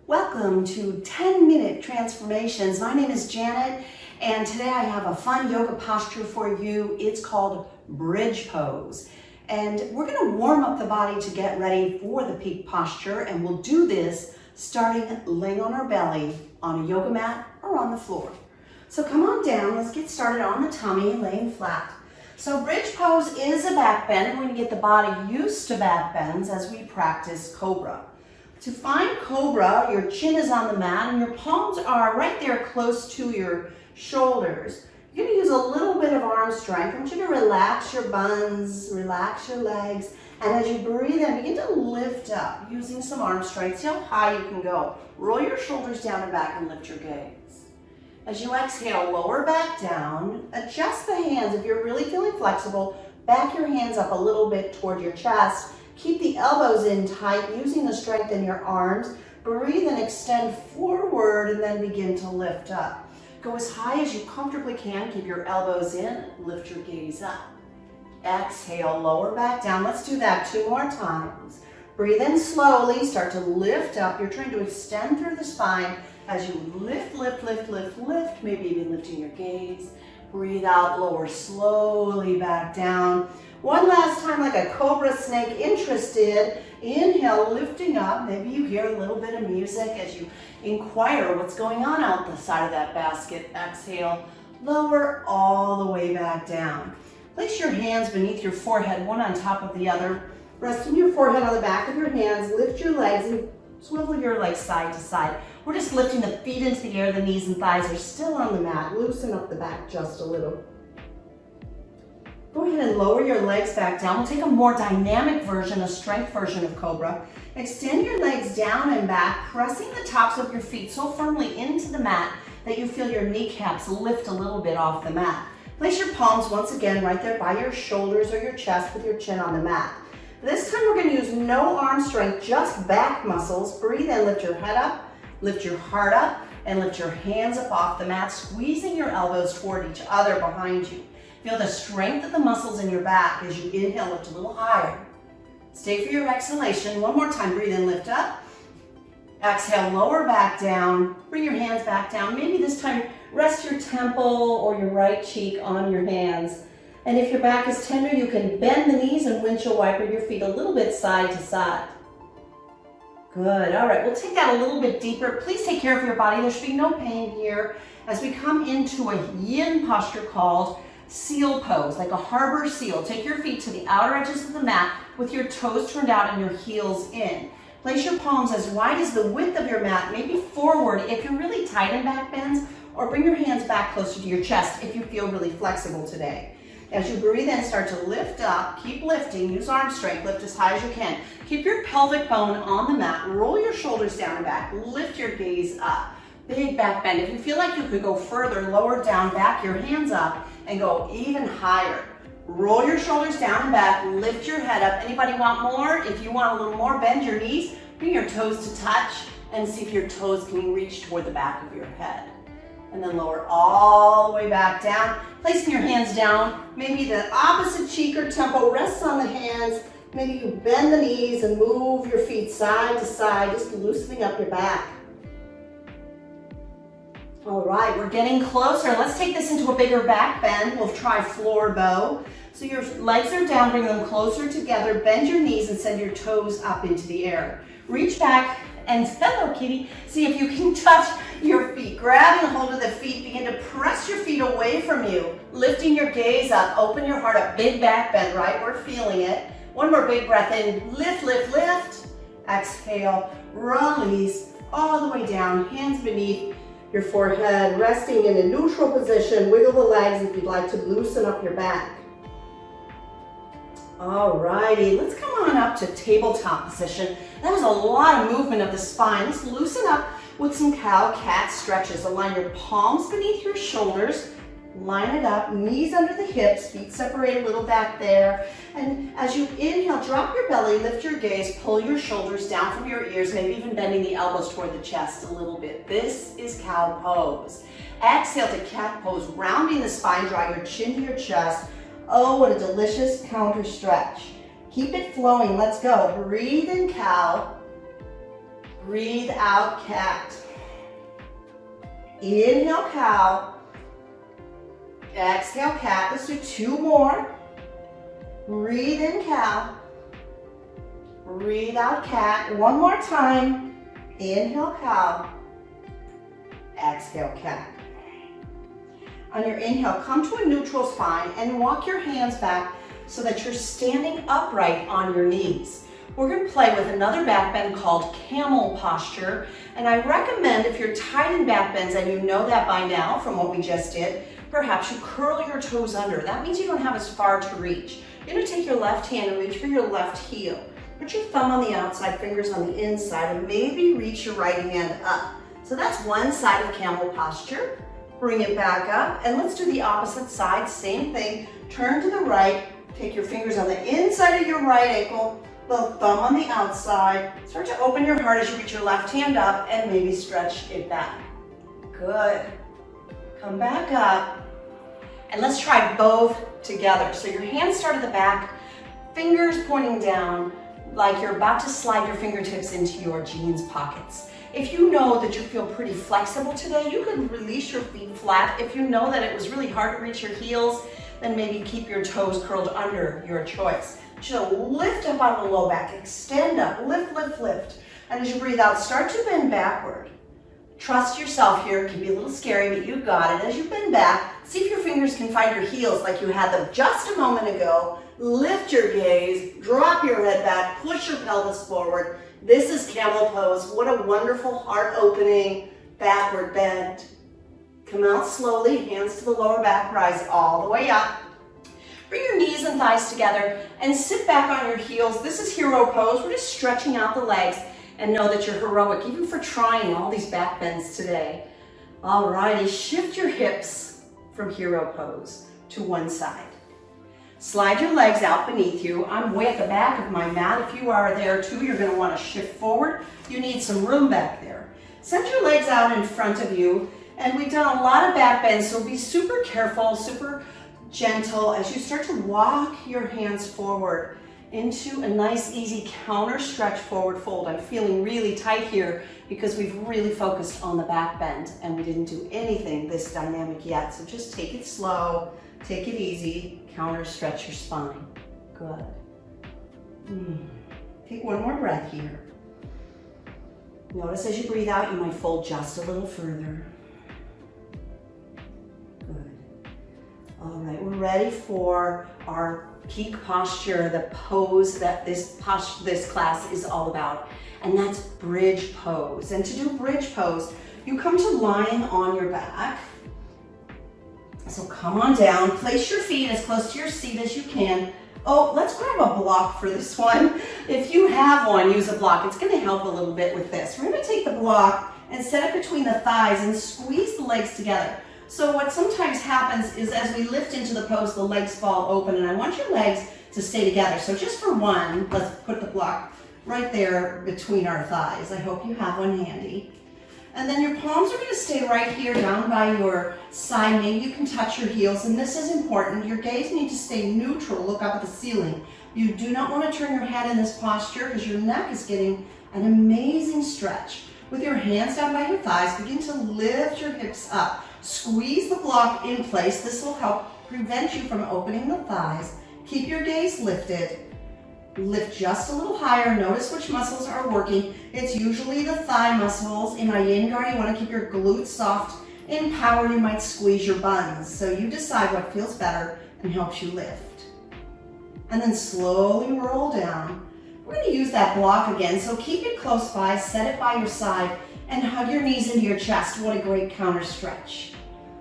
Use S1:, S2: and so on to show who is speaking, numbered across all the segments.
S1: Welcome to 10-minute transformations. My name is Janet, and today I have a fun yoga posture for you. It's called bridge pose. And we're going to warm up the body to get ready for the peak posture, and we'll do this starting laying on our belly on a yoga mat or on the floor. So come on down, let's get started on the tummy, laying flat. So bridge pose is a back bend. We're going to get the body used to back bends as we practice cobra. To find cobra, your chin is on the mat and your palms are right there close to your shoulders. You're going to use a little bit of arm strength. I want you to relax your buns, relax your legs, and as you breathe in, begin to lift up using some arm strength. See how high you can go. Roll your shoulders down and back and lift your gaze. As you exhale, lower back down. Adjust the hands. If you're really feeling flexible, back your hands up a little bit toward your chest. Keep the elbows in tight, using the strength in your arms. Breathe and extend forward and then begin to lift up. Go as high as you comfortably can. Keep your elbows in, lift your gaze up. Exhale, lower back down. Let's do that 2 more times. Breathe in slowly, start to lift up. You're trying to extend through the spine as you lift, lift, lift, lift, lift, maybe even lifting your gaze. Breathe out, lower slowly back down. One last time, like a cobra snake, interested. Inhale, lifting up. Maybe you hear a little bit of music as you inquire what's going on out the side of that basket. Exhale, lower all the way back down. Place your hands beneath your forehead, one on top of the other. Resting your forehead on the back of your hands. Lift your legs and swivel your legs side to side. We're just lifting the feet into the air. The knees and thighs are still on the mat. Loosen up the back just a little. Go ahead and lower your legs back down. We'll take a more dynamic version, a strength version of cobra. Extend your legs down and back, pressing the tops of your feet so firmly into the mat that you feel your kneecaps lift a little bit off the mat. Place your palms once again right there by your shoulders or your chest with your chin on the mat. This time we're going to use no arm strength, just back muscles. Breathe in, lift your head up, lift your heart up, and lift your hands up off the mat, squeezing your elbows toward each other behind you. Feel the strength of the muscles in your back as you inhale, lift a little higher. Stay for your exhalation. One more time, breathe in, lift up. Exhale, lower back down. Bring your hands back down. Maybe this time rest your temple or your right cheek on your hands. And if your back is tender, you can bend the knees and windshield wiper your feet a little bit side to side. Good, all right, we'll take that a little bit deeper. Please take care of your body. There should be no pain here as we come into a yin posture called seal pose, like a harbor seal. Take your feet to the outer edges of the mat with your toes turned out and your heels in. Place your palms as wide as the width of your mat, maybe forward if you're really tight in back bends, or bring your hands back closer to your chest if you feel really flexible today. As you breathe in, start to lift up, keep lifting, use arm strength, lift as high as you can. Keep your pelvic bone on the mat, roll your shoulders down and back, lift your gaze up. Big back bend. If you feel like you could go further, lower down, back your hands up and go even higher. Roll your shoulders down and back, lift your head up. Anybody want more? If you want a little more, bend your knees, bring your toes to touch and see if your toes can reach toward the back of your head. And then lower all the way back down. Placing your hands down, maybe the opposite cheek or temple rests on the hands. Maybe you bend the knees and move your feet side to side, just loosening up your back. All right, we're getting closer. Let's take this into a bigger back bend. We'll try floor bow. So your legs are down, bring them closer together, bend your knees and send your toes up into the air. Reach back and, hello kitty, see if you can touch your feet. Grabbing hold of the feet, begin to press your feet away from you, lifting your gaze up, open your heart up, big back bend, right? We're feeling it. One more big breath in, lift, lift, lift. Exhale, release, all the way down, hands beneath your forehead, resting in a neutral position. Wiggle the legs if you'd like to loosen up your back. All righty, let's come on up to tabletop position. That was a lot of movement of the spine. Let's loosen up with some cow-cat stretches. Align your palms beneath your shoulders. Line it up, knees under the hips, feet separate a little back there. And as you inhale, drop your belly, lift your gaze, pull your shoulders down from your ears, maybe even bending the elbows toward the chest a little bit. This is cow pose. Exhale to cat pose, rounding the spine, draw your chin to your chest. Oh, what a delicious counter stretch. Keep it flowing, let's go. Breathe in cow. Breathe out, cat. Inhale, cow. Exhale, cat. Let's do 2 more. Breathe in, cow. Breathe out, cat. 1 more time. Inhale, cow. Exhale, cat. On your inhale, come to a neutral spine and walk your hands back so that you're standing upright on your knees. We're going to play with another back bend called camel posture. And I recommend, if you're tight in back bends and you know that by now from what we just did, perhaps you curl your toes under. That means you don't have as far to reach. You're going to take your left hand and reach for your left heel. Put your thumb on the outside, fingers on the inside, and maybe reach your right hand up. So that's one side of camel posture. Bring it back up, and let's do the opposite side. Same thing. Turn to the right. Take your fingers on the inside of your right ankle, the thumb on the outside. Start to open your heart as you reach your left hand up and maybe stretch it back. Good. Come back up. And let's try both together. So your hands start at the back, fingers pointing down like you're about to slide your fingertips into your jeans pockets. If you know that you feel pretty flexible today, you can release your feet flat. If you know that it was really hard to reach your heels, then maybe keep your toes curled under, your choice. So lift up on the low back, extend up, lift, lift, lift. And as you breathe out, start to bend backward. Trust yourself here. It can be a little scary, but you got it. As you bend back, see if your fingers can find your heels like you had them just a moment ago. Lift your gaze, drop your head back, push your pelvis forward. This is camel pose. What a wonderful heart-opening backward bend. Come out slowly, hands to the lower back, rise all the way up. Bring your knees and thighs together and sit back on your heels. This is hero pose. We're just stretching out the legs and know that you're heroic, even for trying all these back bends today. All righty, shift your hips from hero pose to one side. Slide your legs out beneath you. I'm way at the back of my mat. If you are there too, you're going to want to shift forward. You need some room back there. Send your legs out in front of you. And we've done a lot of back bends, so be super careful, super gentle as you start to walk your hands forward into a nice, easy counter stretch forward fold. I'm feeling really tight here because we've really focused on the back bend and we didn't do anything this dynamic yet. So just take it slow, take it easy, counter stretch your spine. Good. Take one more breath here. Notice as you breathe out, you might fold just a little further. Good. All right, we're ready for our peak posture, the pose that this class is all about, and that's bridge pose. And to do bridge pose, you come to lying on your back. So come on down, place your feet as close to your seat as you can. Oh, let's grab a block for this one. If you have one, use a block. It's going to help a little bit with this. We're going to take the block and set it between the thighs and squeeze the legs together. So what sometimes happens is as we lift into the pose, the legs fall open, and I want your legs to stay together. So just for one, let's put the block right there between our thighs. I hope you have one handy. And then your palms are going to stay right here down by your side. Maybe you can touch your heels, and this is important. Your gaze needs to stay neutral, look up at the ceiling. You do not want to turn your head in this posture because your neck is getting an amazing stretch. With your hands down by your thighs, begin to lift your hips up. Squeeze the block in place. This will help prevent you from opening the thighs. Keep your gaze lifted. Lift just a little higher. Notice which muscles are working. It's usually the thigh muscles. In my yin guard, you want to keep your glutes soft. In power, you might squeeze your buns. So you decide what feels better and helps you lift. And then slowly roll down. We're going to use that block again. So keep it close by, set it by your side, and hug your knees into your chest. What a great counter stretch.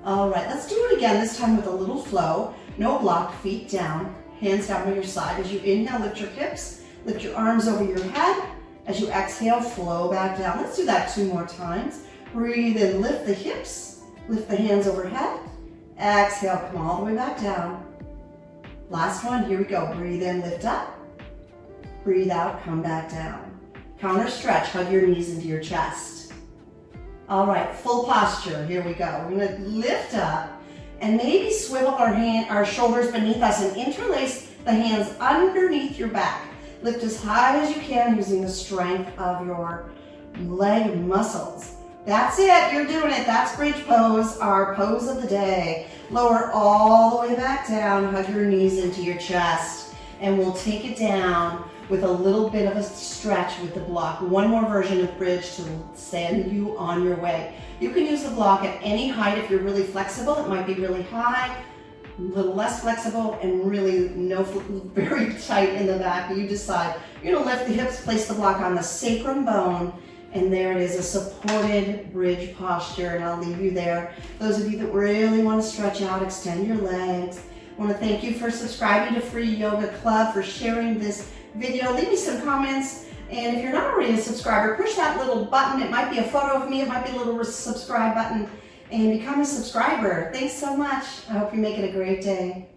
S1: All right, let's do it again, this time with a little flow. No block, feet down, hands down by your side. As you inhale, lift your hips, lift your arms over your head. As you exhale, flow back down. Let's do that 2 more times. Breathe in, lift the hips, lift the hands overhead. Exhale, come all the way back down. Last one, here we go. Breathe in, lift up. Breathe out, come back down. Counter stretch, hug your knees into your chest. All right, full posture, here we go. We're gonna lift up and maybe swivel our shoulders beneath us and interlace the hands underneath your back. Lift as high as you can using the strength of your leg muscles. That's it, you're doing it. That's bridge pose, our pose of the day. Lower all the way back down, hug your knees into your chest, and we'll take it down with a little bit of a stretch with the block. One more version of bridge to send you on your way. You can use the block at any height if you're really flexible. It might be really high, a little less flexible, and really very tight in the back. You decide. You're gonna lift the hips, place the block on the sacrum bone, and there it is, a supported bridge posture, and I'll leave you there. Those of you that really want to stretch out, extend your legs. I want to thank you for subscribing to Free Yoga Club, for sharing this video. Leave me some comments, and if you're not already a subscriber, push that little button. It might be a photo of me, it might be a little subscribe button, and become a subscriber. Thanks so much. I hope you make it a great day.